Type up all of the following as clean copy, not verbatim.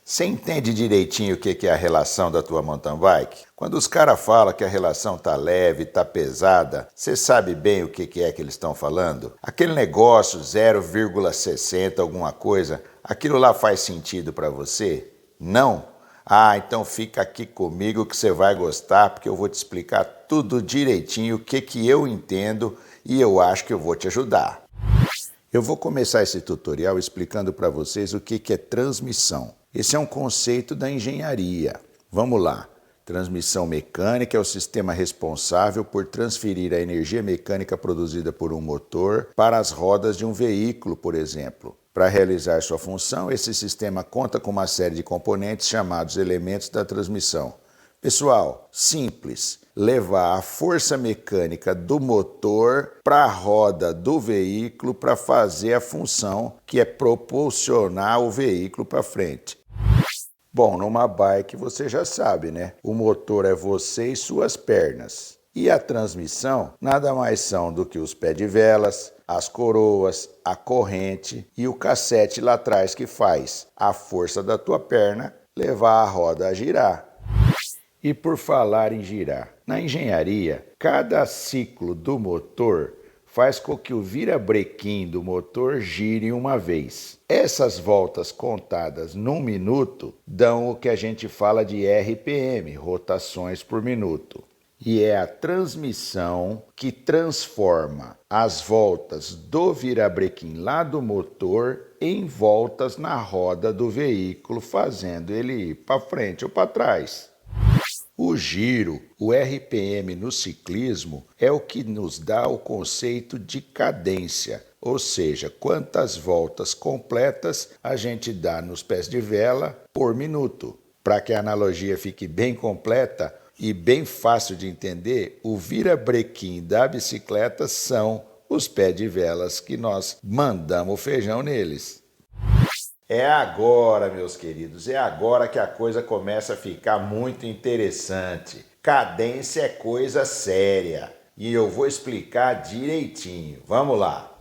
Você entende direitinho o que é a relação da tua mountain bike? Quando os caras falam que a relação tá leve, tá pesada, você sabe bem o que é que eles estão falando? Aquele negócio 0,60 alguma coisa, aquilo lá faz sentido para você? Não? Ah, então fica aqui comigo que você vai gostar, porque eu vou te explicar tudo direitinho o que eu entendo e eu acho que eu vou te ajudar. Eu vou começar esse tutorial explicando para vocês o que é transmissão. Esse é um conceito da engenharia. Vamos lá. Transmissão mecânica é o sistema responsável por transferir a energia mecânica produzida por um motor para as rodas de um veículo, por exemplo. Para realizar sua função, esse sistema conta com uma série de componentes chamados elementos da transmissão. Pessoal, simples, levar a força mecânica do motor para a roda do veículo para fazer a função que é propulsionar o veículo para frente. Bom, numa bike você já sabe, né? O motor é você e suas pernas. E a transmissão nada mais são do que os pés de velas, as coroas, a corrente e o cassete lá atrás que faz a força da tua perna levar a roda a girar. E por falar em girar, na engenharia, cada ciclo do motor faz com que o virabrequim do motor gire uma vez. Essas voltas contadas num minuto dão o que a gente fala de RPM, rotações por minuto. E é a transmissão que transforma as voltas do virabrequim lá do motor em voltas na roda do veículo, fazendo ele ir para frente ou para trás. O giro, o RPM no ciclismo, é o que nos dá o conceito de cadência, ou seja, quantas voltas completas a gente dá nos pés de vela por minuto. Para que a analogia fique bem completa e bem fácil de entender, o virabrequim da bicicleta são os pés de velas que nós mandamos feijão neles. É agora, meus queridos, é agora que a coisa começa a ficar muito interessante. Cadência é coisa séria e eu vou explicar direitinho. Vamos lá.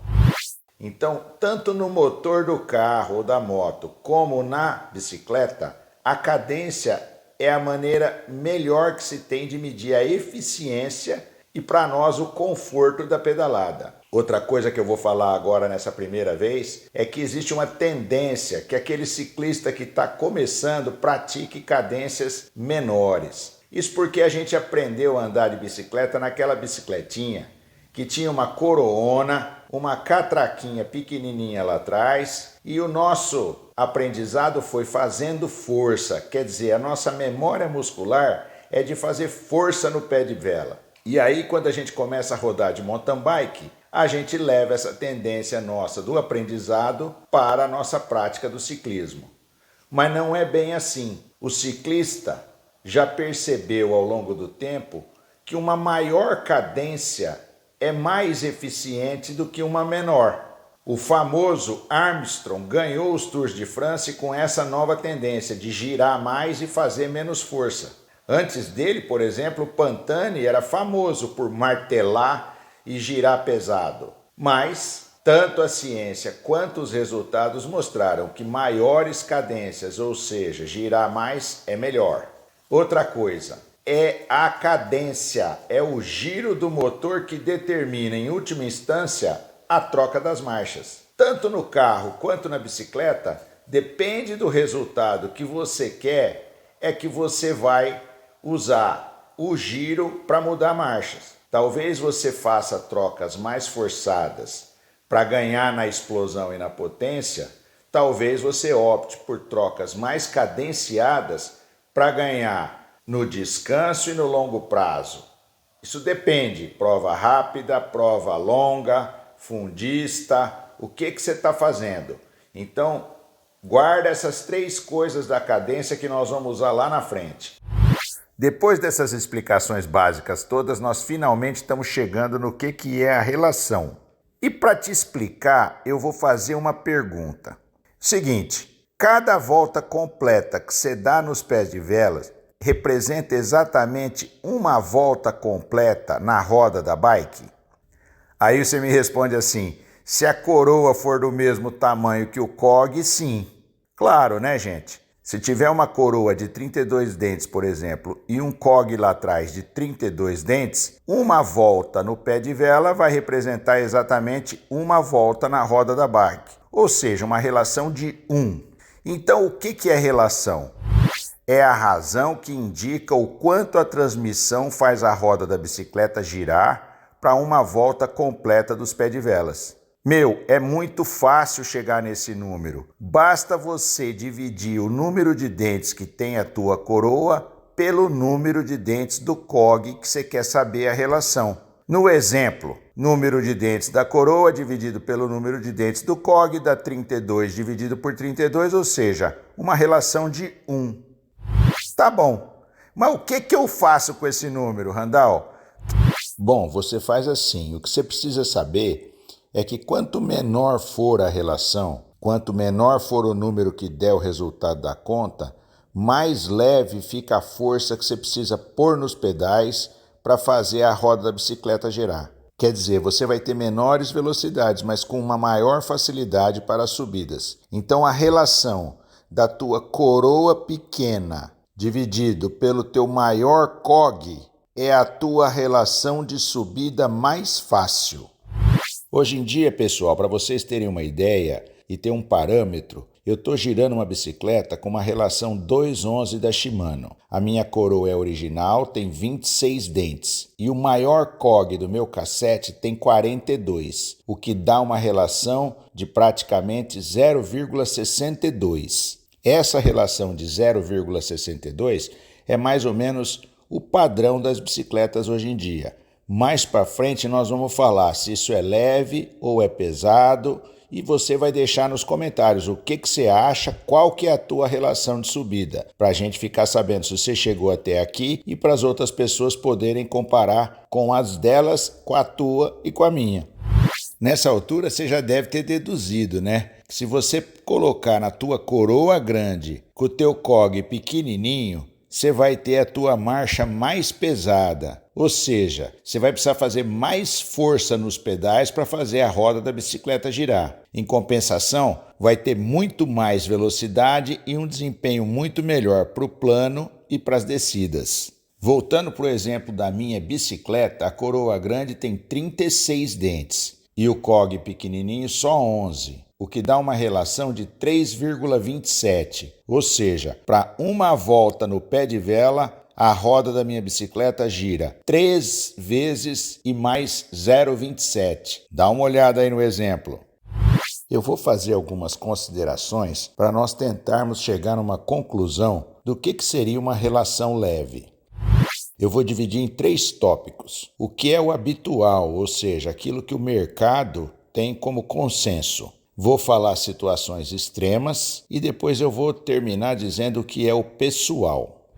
Então, tanto no motor do carro ou da moto como na bicicleta, a cadência é a maneira melhor que se tem de medir a eficiência e, para nós, o conforto da pedalada. Outra coisa que eu vou falar agora nessa primeira vez é que existe uma tendência que aquele ciclista que está começando pratique cadências menores. Isso porque a gente aprendeu a andar de bicicleta naquela bicicletinha que tinha uma coroona, uma catraquinha pequenininha lá atrás e o nosso aprendizado foi fazendo força, quer dizer, a nossa memória muscular é de fazer força no pé de vela. E aí quando a gente começa a rodar de mountain bike, a gente leva essa tendência nossa do aprendizado para a nossa prática do ciclismo. Mas não é bem assim. O ciclista já percebeu ao longo do tempo que uma maior cadência é mais eficiente do que uma menor. O famoso Armstrong ganhou os Tours de France com essa nova tendência de girar mais e fazer menos força. Antes dele, por exemplo, o Pantani era famoso por martelar e girar pesado. Mas tanto a ciência quanto os resultados mostraram que maiores cadências, ou seja, girar mais, é melhor. Outra coisa, é a cadência, é o giro do motor que determina, em última instância, a troca das marchas. Tanto no carro quanto na bicicleta, depende do resultado que você quer, é que você vai usar o giro para mudar marchas. Talvez você faça trocas mais forçadas para ganhar na explosão e na potência, talvez você opte por trocas mais cadenciadas para ganhar no descanso e no longo prazo. Isso depende, prova rápida, prova longa, fundista, o que você está fazendo. Então, guarda essas 3 coisas da cadência que nós vamos usar lá na frente. Depois dessas explicações básicas todas, nós finalmente estamos chegando no que é a relação. E para te explicar, eu vou fazer uma pergunta. Seguinte, cada volta completa que você dá nos pés de velas representa exatamente uma volta completa na roda da bike? Aí você me responde assim, se a coroa for do mesmo tamanho que o cog, sim. Claro, né, gente? Se tiver uma coroa de 32 dentes, por exemplo, e um COG lá atrás de 32 dentes, uma volta no pé de vela vai representar exatamente uma volta na roda da bike, ou seja, uma relação de 1. Então, o que é relação? É a razão que indica o quanto a transmissão faz a roda da bicicleta girar para uma volta completa dos pés de velas. É muito fácil chegar nesse número. Basta você dividir o número de dentes que tem a tua coroa pelo número de dentes do COG que você quer saber a relação. No exemplo, número de dentes da coroa dividido pelo número de dentes do COG dá 32 dividido por 32, ou seja, uma relação de 1. Tá bom, mas o que eu faço com esse número, Randall? Bom, você faz assim, o que você precisa saber é que quanto menor for a relação, quanto menor for o número que der o resultado da conta, mais leve fica a força que você precisa pôr nos pedais para fazer a roda da bicicleta girar. Quer dizer, você vai ter menores velocidades, mas com uma maior facilidade para as subidas. Então a relação da tua coroa pequena dividido pelo teu maior COG é a tua relação de subida mais fácil. Hoje em dia, pessoal, para vocês terem uma ideia e ter um parâmetro, eu estou girando uma bicicleta com uma relação 2:11 da Shimano. A minha coroa é original, tem 26 dentes. E o maior COG do meu cassete tem 42, o que dá uma relação de praticamente 0,62. Essa relação de 0,62 é mais ou menos o padrão das bicicletas hoje em dia. Mais para frente nós vamos falar se isso é leve ou é pesado e você vai deixar nos comentários o que você acha, qual que é a tua relação de subida, para a gente ficar sabendo se você chegou até aqui e para as outras pessoas poderem comparar com as delas, com a tua e com a minha. Nessa altura você já deve ter deduzido, né? Que se você colocar na tua coroa grande com o teu COG pequenininho, você vai ter a tua marcha mais pesada. Ou seja, você vai precisar fazer mais força nos pedais para fazer a roda da bicicleta girar. Em compensação, vai ter muito mais velocidade e um desempenho muito melhor para o plano e para as descidas. Voltando para o exemplo da minha bicicleta, a coroa grande tem 36 dentes e o COG pequenininho só 11. O que dá uma relação de 3,27, ou seja, para uma volta no pé de vela, a roda da minha bicicleta gira 3 vezes e mais 0,27. Dá uma olhada aí no exemplo. Eu vou fazer algumas considerações para nós tentarmos chegar numa conclusão do que seria uma relação leve. Eu vou dividir em 3 tópicos. O que é o habitual, ou seja, aquilo que o mercado tem como consenso. Vou falar situações extremas e depois eu vou terminar dizendo o que é o pessoal.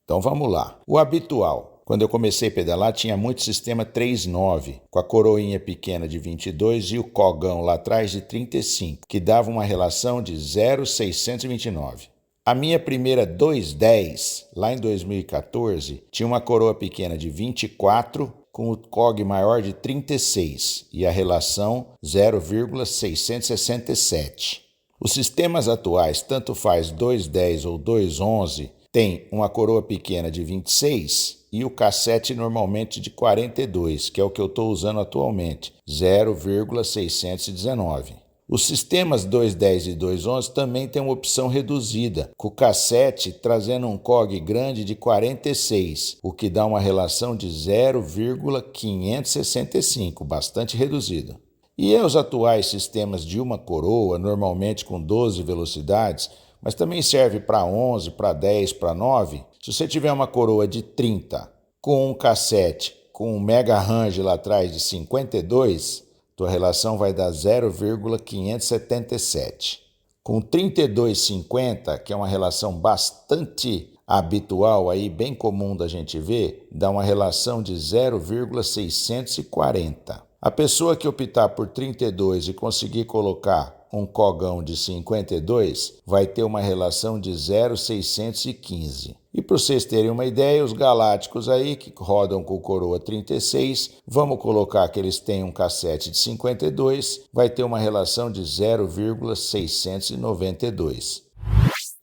Então vamos lá. O habitual. Quando eu comecei a pedalar tinha muito sistema 3.9, com a coroinha pequena de 22 e o cogão lá atrás de 35, que dava uma relação de 0,629. A minha primeira 210, lá em 2014, tinha uma coroa pequena de 24 com o COG maior de 36 e a relação 0,667. Os sistemas atuais, tanto faz 210 ou 211, tem uma coroa pequena de 26 e o cassete normalmente de 42, que é o que eu estou usando atualmente, 0,619. Os sistemas 210 e 211 também têm uma opção reduzida, com o cassete trazendo um COG grande de 46, o que dá uma relação de 0,565, bastante reduzido. E os atuais sistemas de uma coroa, normalmente com 12 velocidades, mas também serve para 11, para 10, para 9. Se você tiver uma coroa de 30 com um cassete com um mega range lá atrás de 52, tua relação vai dar 0,577. Com 32,50, que é uma relação bastante habitual, aí, bem comum da gente ver, dá uma relação de 0,640. A pessoa que optar por 32 e conseguir colocar um cogão de 52 vai ter uma relação de 0,615. E para vocês terem uma ideia, os galácticos aí que rodam com coroa 36, vamos colocar que eles têm um cassete de 52, vai ter uma relação de 0,692.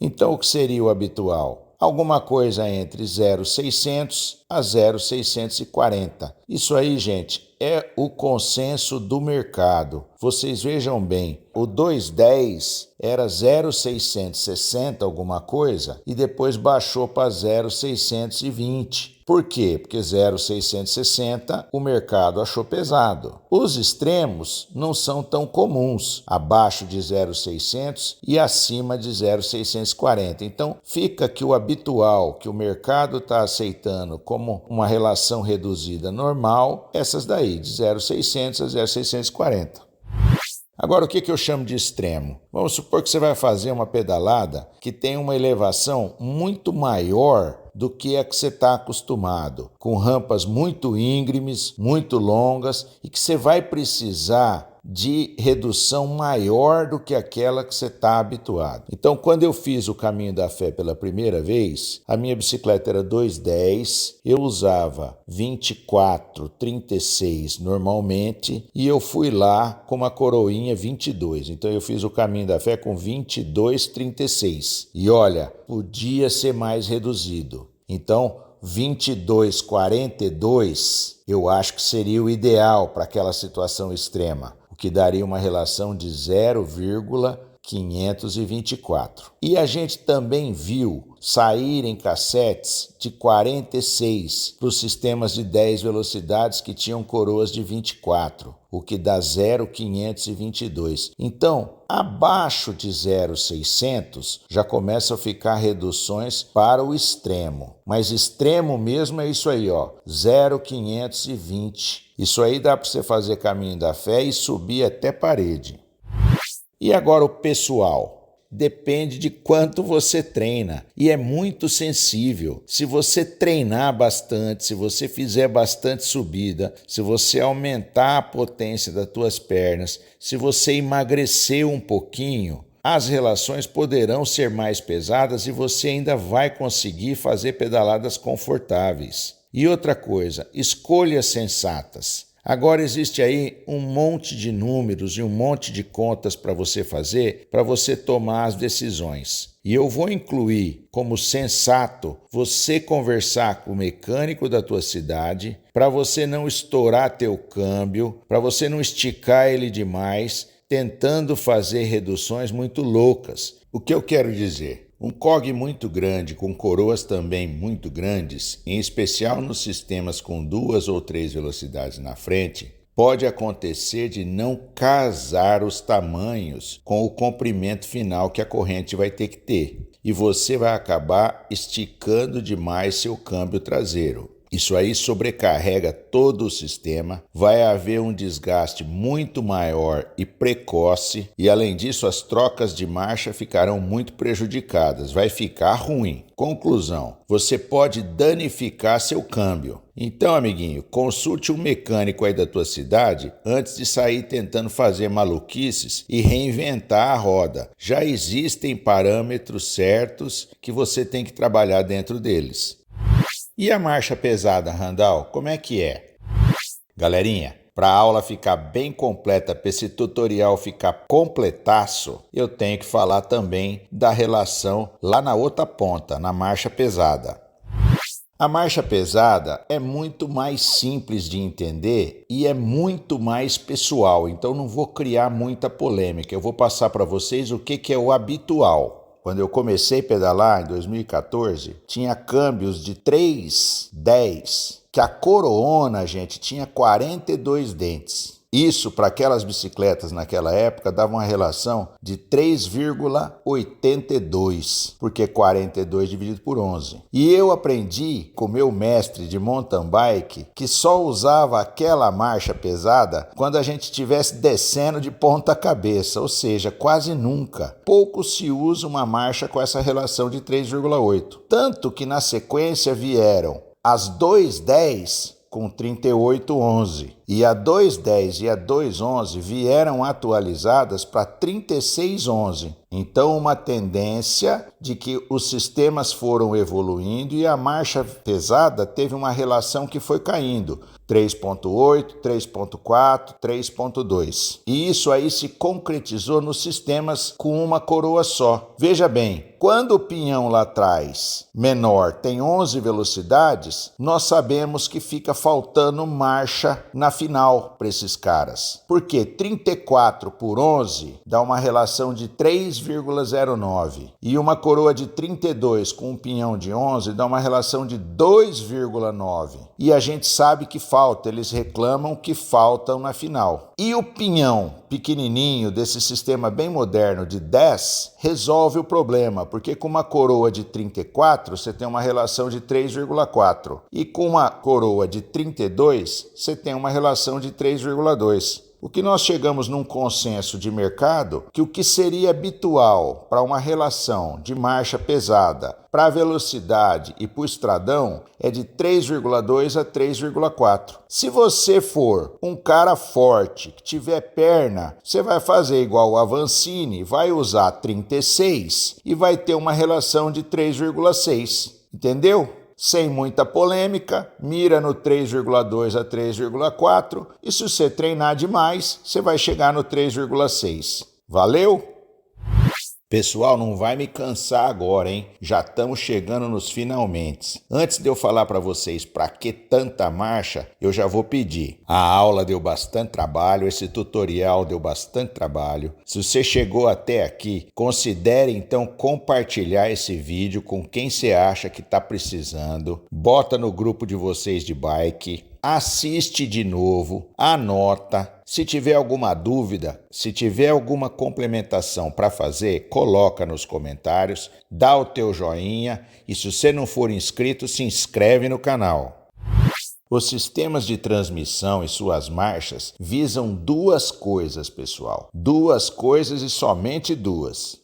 Então, o que seria o habitual? Alguma coisa entre 0,600 a 0,640. Isso aí, gente, é o consenso do mercado. Vocês vejam bem, o 2,10 era 0,660 alguma coisa e depois baixou para 0,620. Por quê? Porque 0,660 o mercado achou pesado. Os extremos não são tão comuns, abaixo de 0,600 e acima de 0,640. Então, fica que o habitual, que o mercado está aceitando como uma relação reduzida normal, essas daí, de 0,600 a 0,640. Agora, o que eu chamo de extremo? Vamos supor que você vai fazer uma pedalada que tem uma elevação muito maior do que a que você está acostumado, com rampas muito íngremes, muito longas e que você vai precisar de redução maior do que aquela que você está habituado. Então, quando eu fiz o Caminho da Fé pela primeira vez, a minha bicicleta era 2,10, eu usava 24,36 normalmente e eu fui lá com uma coroinha 22. Então, eu fiz o Caminho da Fé com 22,36. E olha, podia ser mais reduzido. Então, 22,42 eu acho que seria o ideal para aquela situação extrema, o que daria uma relação de 0,524. E a gente também viu saírem cassetes de 46 para os sistemas de 10 velocidades que tinham coroas de 24, o que dá 0,522. Então, abaixo de 0,600 já começam a ficar reduções para o extremo. Mas extremo mesmo é isso aí, ó, 0,520. Isso aí dá para você fazer Caminho da Fé e subir até parede. E agora o pessoal? Depende de quanto você treina e é muito sensível. Se você treinar bastante, se você fizer bastante subida, se você aumentar a potência das tuas pernas, se você emagrecer um pouquinho, as relações poderão ser mais pesadas e você ainda vai conseguir fazer pedaladas confortáveis. E outra coisa, escolhas sensatas. Agora existe aí um monte de números e um monte de contas para você fazer, para você tomar as decisões. E eu vou incluir como sensato você conversar com o mecânico da tua cidade, para você não estourar teu câmbio, para você não esticar ele demais, tentando fazer reduções muito loucas. O que eu quero dizer? Um COG muito grande, com coroas também muito grandes, em especial nos sistemas com 2 ou 3 velocidades na frente, pode acontecer de não casar os tamanhos com o comprimento final que a corrente vai ter que ter. E você vai acabar esticando demais seu câmbio traseiro. Isso aí sobrecarrega todo o sistema, vai haver um desgaste muito maior e precoce e, além disso, as trocas de marcha ficarão muito prejudicadas, vai ficar ruim. Conclusão, você pode danificar seu câmbio. Então, amiguinho, consulte um mecânico aí da tua cidade antes de sair tentando fazer maluquices e reinventar a roda. Já existem parâmetros certos que você tem que trabalhar dentro deles. E a marcha pesada, Randall, como é que é? Galerinha, para a aula ficar bem completa, para esse tutorial ficar completaço, eu tenho que falar também da relação lá na outra ponta, na marcha pesada. A marcha pesada é muito mais simples de entender e é muito mais pessoal, então não vou criar muita polêmica, eu vou passar para vocês o que é o habitual. Quando eu comecei a pedalar em 2014, tinha câmbios de 3,10, que a coroona, gente, tinha 42 dentes. Isso, para aquelas bicicletas naquela época, dava uma relação de 3,82, porque 42 dividido por 11. E eu aprendi com meu mestre de mountain bike que só usava aquela marcha pesada quando a gente estivesse descendo de ponta cabeça, ou seja, quase nunca. Pouco se usa uma marcha com essa relação de 3,8. Tanto que na sequência vieram as 2,10 com 38,11 e a 210 e a 211 vieram atualizadas para 3611. Então, uma tendência de que os sistemas foram evoluindo e a marcha pesada teve uma relação que foi caindo. 3.8, 3.4, 3.2. E isso aí se concretizou nos sistemas com uma coroa só. Veja bem, quando o pinhão lá atrás menor tem 11 velocidades, nós sabemos que fica faltando marcha na final para esses caras. Porque 34 por 11 dá uma relação de 3,09 e uma coroa de 32 com um pinhão de 11 dá uma relação de 2,9. E a gente sabe que falta, eles reclamam que faltam na final. E o pinhão pequenininho desse sistema bem moderno de 10 resolve o problema, porque com uma coroa de 34 você tem uma relação de 3,4 e com uma coroa de 32 você tem uma relação de 3,2. O que nós chegamos num consenso de mercado que o que seria habitual para uma relação de marcha pesada para a velocidade e para o estradão é de 3,2 a 3,4. Se você for um cara forte, que tiver perna, você vai fazer igual o Avancini, vai usar 36 e vai ter uma relação de 3,6. Entendeu? Sem muita polêmica, mira no 3,2 a 3,4 e se você treinar demais, você vai chegar no 3,6. Valeu? Pessoal, não vai me cansar agora, hein? Já estamos chegando nos finalmente. Antes de eu falar para vocês para que tanta marcha, eu já vou pedir. A aula deu bastante trabalho, esse tutorial deu bastante trabalho. Se você chegou até aqui, considere então compartilhar esse vídeo com quem você acha que está precisando. Bota no grupo de vocês de bike. Assiste de novo, anota. Se tiver alguma dúvida, se tiver alguma complementação para fazer, coloca nos comentários, dá o teu joinha e se você não for inscrito, se inscreve no canal. Os sistemas de transmissão e suas marchas visam duas coisas, pessoal. Duas coisas e somente duas.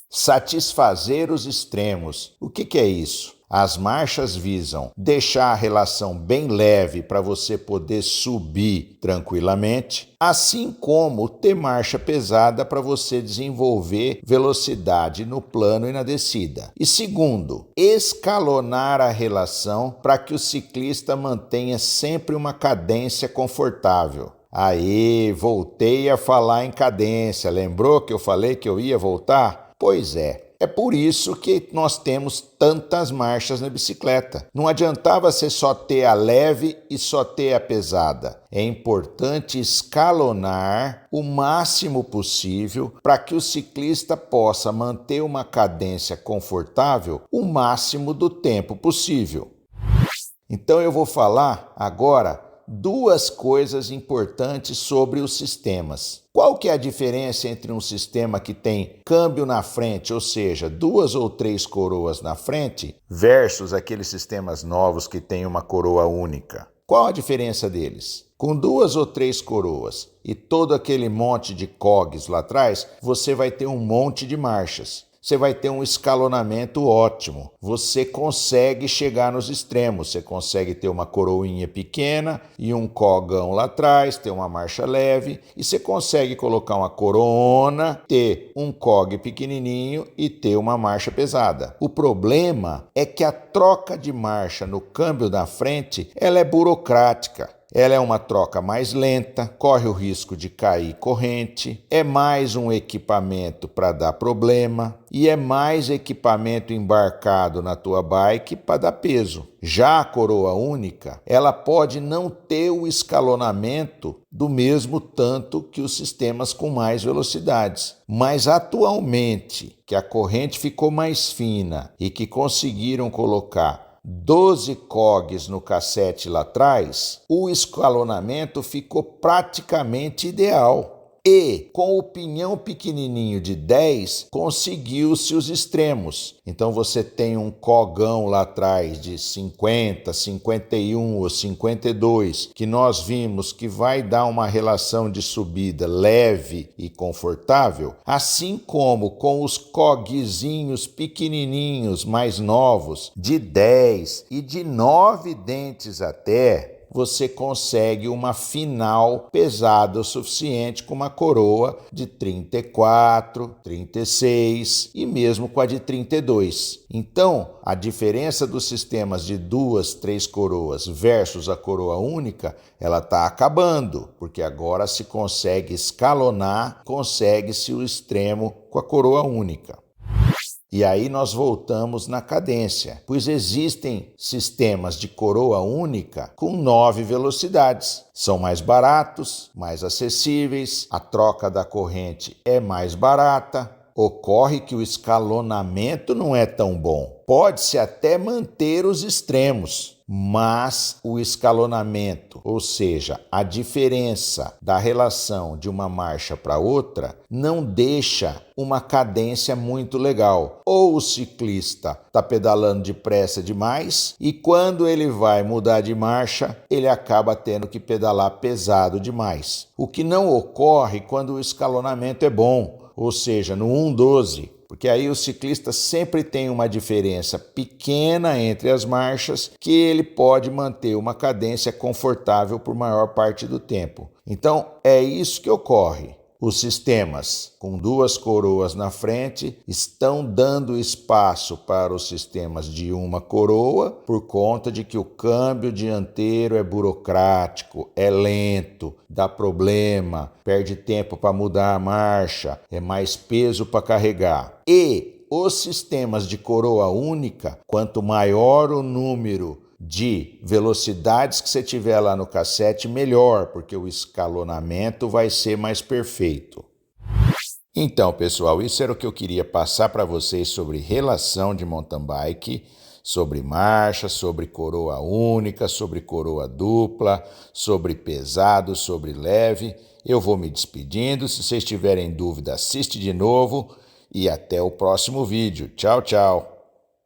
Satisfazer os extremos. O que é isso? As marchas visam deixar a relação bem leve para você poder subir tranquilamente, assim como ter marcha pesada para você desenvolver velocidade no plano e na descida. E segundo, escalonar a relação para que o ciclista mantenha sempre uma cadência confortável. Aí, voltei a falar em cadência. Lembrou que eu falei que eu ia voltar? Pois é. É por isso que nós temos tantas marchas na bicicleta. Não adiantava você só ter a leve e só ter a pesada. É importante escalonar o máximo possível para que o ciclista possa manter uma cadência confortável o máximo do tempo possível. Então eu vou falar agora duas coisas importantes sobre os sistemas. Qual que é a diferença entre um sistema que tem câmbio na frente, ou seja, duas ou três coroas na frente, versus aqueles sistemas novos que têm uma coroa única? Qual a diferença deles? Com duas ou três coroas e todo aquele monte de cogs lá atrás, você vai ter um monte de marchas. Você vai ter um escalonamento ótimo. Você consegue chegar nos extremos. Você consegue ter uma coroinha pequena e um cogão lá atrás, ter uma marcha leve. E você consegue colocar uma corona, ter um cog pequenininho e ter uma marcha pesada. O problema é que a troca de marcha no câmbio da frente, ela é burocrática. Ela é uma troca mais lenta, corre o risco de cair corrente, é mais um equipamento para dar problema e é mais equipamento embarcado na tua bike para dar peso. Já a coroa única, ela pode não ter o escalonamento do mesmo tanto que os sistemas com mais velocidades. Mas atualmente, que a corrente ficou mais fina e que conseguiram colocar 12 cogs no cassete lá atrás, o escalonamento ficou praticamente ideal. E com o pinhão pequenininho de 10, conseguiu-se os extremos. Então você tem um cogão lá atrás de 50, 51 ou 52, que nós vimos que vai dar uma relação de subida leve e confortável, assim como com os cogzinhos pequenininhos mais novos, de 10 e de 9 dentes até, você consegue uma final pesada o suficiente com uma coroa de 34, 36 e mesmo com a de 32. Então, a diferença dos sistemas de 2, 3 coroas versus a coroa única, ela está acabando, porque agora se consegue escalonar, consegue-se o extremo com a coroa única. E aí nós voltamos na cadência, pois existem sistemas de coroa única com 9 velocidades. São mais baratos, mais acessíveis, a troca da corrente é mais barata. Ocorre que o escalonamento não é tão bom. Pode-se até manter os extremos, mas o escalonamento, ou seja, a diferença da relação de uma marcha para outra, não deixa uma cadência muito legal. Ou o ciclista está pedalando depressa demais e quando ele vai mudar de marcha, ele acaba tendo que pedalar pesado demais. O que não ocorre quando o escalonamento é bom. Ou seja, no 1/12, porque aí o ciclista sempre tem uma diferença pequena entre as marchas que ele pode manter uma cadência confortável por maior parte do tempo. Então, é isso que ocorre. Os sistemas com 2 coroas na frente estão dando espaço para os sistemas de uma coroa por conta de que o câmbio dianteiro é burocrático, é lento, dá problema, perde tempo para mudar a marcha, é mais peso para carregar. E os sistemas de coroa única, quanto maior o número de velocidades que você tiver lá no cassete, melhor, porque o escalonamento vai ser mais perfeito. Então, pessoal, isso era o que eu queria passar para vocês sobre relação de mountain bike, sobre marcha, sobre coroa única, sobre coroa dupla, sobre pesado, sobre leve. Eu vou me despedindo. Se vocês tiverem dúvida, assiste de novo e até o próximo vídeo. Tchau, tchau!